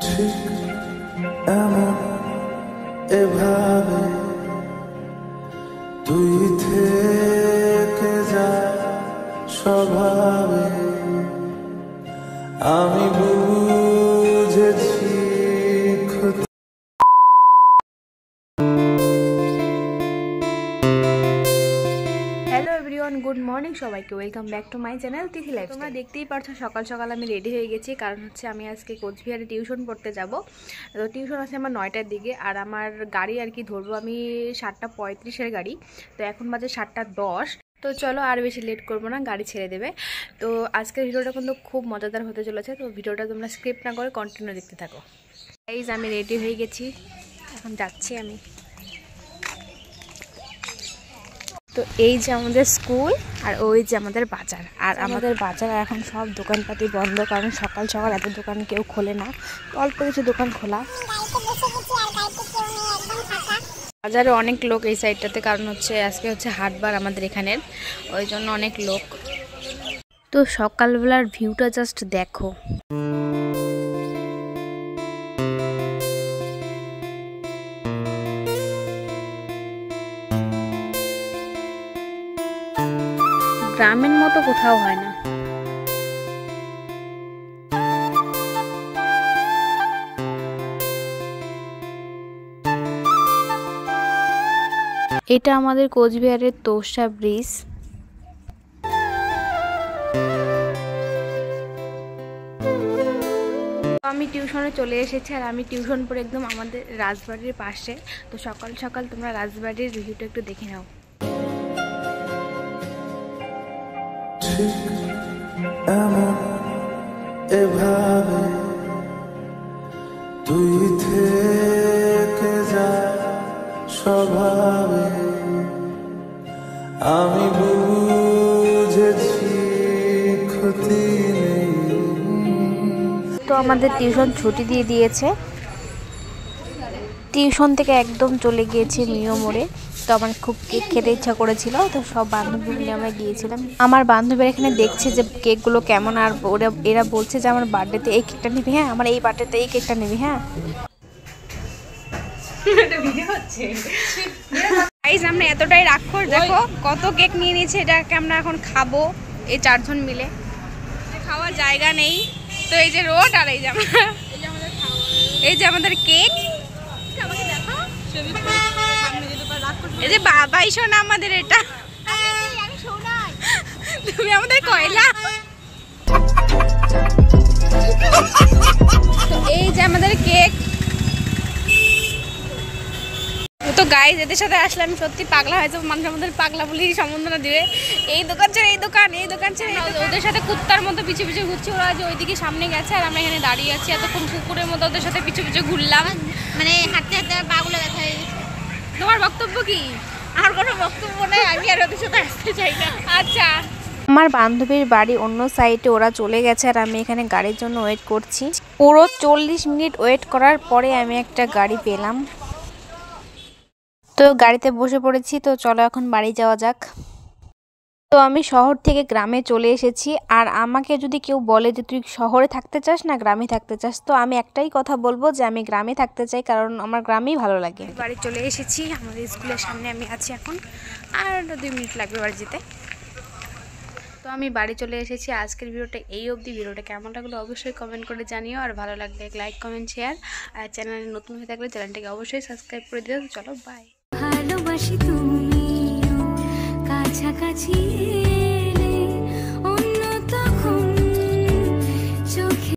ঠিক এমন এভাবে তুই থেকে যা স্বভাবে আমি বুঝেছি ক্ষতি। হ্যালো এভরিওয়ান, গুড মর্নিং সবাইকে। Welcome back to my channel Tithi life. তোমরা দেখতেই পারছো সকাল সকাল আমি রেডি হয়ে গেছি, কারণ হচ্ছে আমি আজকে কোচবিহারে টিউশন পড়তে যাব। তো টিউশন আছে আমার 9টার দিকে, আর আমার গাড়ি আর কি ধরবো আমি 7:35-এর গাড়ি। তো এখন বাজে 7:10। তো চলো আর বেশি লেট করবো না, গাড়ি ছেড়ে দেবে। তো আজকের ভিডিওটা কিন্তু খুব মজাদার হতে চলেছে, তো ভিডিওটা তোমরা স্কিপ না করে কন্টিনিউ দেখতে থাকো। গাইজ আমি রেডি হয়ে গেছি, এখন যাচ্ছি আমি। তো এই যে আমাদের স্কুল, আর ওই যে আমাদের বাজার। আর আমাদের বাজার এখন সব দোকানপাতি বন্ধ, কারণ সকাল সকাল এত দোকান কেউ খোলে না, অল্প কিছু দোকান খোলা। বাজারে অনেক লোক এই সাইডটাতে, কারণ হচ্ছে আজকে হচ্ছে হাটবার আমাদের এখানের, ওই জন্য অনেক লোক। তো সকালবেলার ভিউটা জাস্ট দেখো। গ্রামের মতো কোথাও হয় না। এটা আমাদের কোচবিহারের তোষা ব্রিজ। আমি টিউশনে চলে এসেছি, আর আমি টিউশন পড়ে একদম আমাদের রাজবাড়ির পাশে। তো সকাল সকাল তোমরা রাজবাড়ির রিভিউটা একটু দেখে নাও। ঠিক এমন এভাবে তুই থেকে যা স্বভাবে আমি বুঝেছি ক্ষতি নেই। তো আমাদের টিউশন ছুটি দিয়ে দিয়েছে, টিউশন থেকে একদম চলে গিয়েছি মিও মোড়ে। তো আমার খুব কেক খেতে ইচ্ছা করেছিল, তো সব বান্ধবী মিলে আমরা গিয়েছিলাম। আমার বান্ধবীরা এখানে দেখছে যে কেকগুলো কেমন, আর এরা বলছে যে আমার বার্থডেতে এই কেকটা নিবি, হ্যাঁ আমার এই বার্থডেতে এই কেকটা নিবি, হ্যাঁ। আমরা এতটাই রাক্ষস, দেখো কত কেক নিয়ে নিয়েছে, এটাকে আমরা এখন খাবো এই 4 জন মিলে। খাওয়ার জায়গা নেই, তো এই যে রোড, আর এই যে আমাদের কেক। এই যে বাবাই শোনা আমাদের, এটা তুমি আমাদের কয়লা। তো এই যে আমাদের কেক। তো গাইজ এদের সাথে আসলে আমি সত্যি পাগলা হয়ে যাবো, মানুষ আমাদের পাগলা বলি সম্বোধনা দিবে। এই দোকান ছেড়ে এই দোকান, এই দোকান ছেড়ে ওদের সাথে কুত্তার মতো পিছু পিছু ঘুরছি। ওরা যে ওইদিকে সামনে গেছে, আর আমরা এখানে দাঁড়িয়ে আছি এতক্ষণ কুকুরের মতো ওদের সাথে পিছু পিছু ঘুরলাম। মানে হাঁটতে হাঁটতে পাগুলো ব্যথা হয়ে গেছে। তোমার বক্তব্য কি? আর কোনো বক্তব্য নেই, আমি আর ওদের সাথে আসতে চাই না। আচ্ছা, আমার বান্ধবীর বাড়ি অন্য সাইডে, ওরা চলে গেছে, আর আমি এখানে গাড়ির জন্য ওয়েট করছি। পুরো 40 মিনিট ওয়েট করার পরে আমি একটা গাড়ি পেলাম। তো গাড়িতে বসে পড়েছি, তো চলো এখন বাড়ি যাওয়া যাক। তো আমি শহর থেকে গ্রামে চলে এসেছি, আর আমাকে যদি কেউ বলে যে তুই শহরে থাকতে চাস না গ্রামে থাকতে চাস, তো আমি একটাই কথা বলবো যে আমি গ্রামে থাকতে চাই, কারণ আমার গ্রামেই ভালো লাগে। বাড়ি চলে এসেছি, আমাদের স্কুলের সামনে আমি আছি এখন, আর 2 মিনিট লাগবে বাড়ি যেতে। তো আমি বাড়ি চলে এসেছি। আজকের ভিডিওটা এই অবধি। ভিডিওটা কেমন লাগলো অবশ্যই কমেন্ট করে জানিও, আর ভালো লাগলে লাইক কমেন্ট শেয়ার, আর চ্যানেলে নতুন হয়ে থাকলে চ্যানেলটাকে অবশ্যই সাবস্ক্রাইব করে দিও। চলো বাই। ভালোবাসি তুমি কাছাকাছি।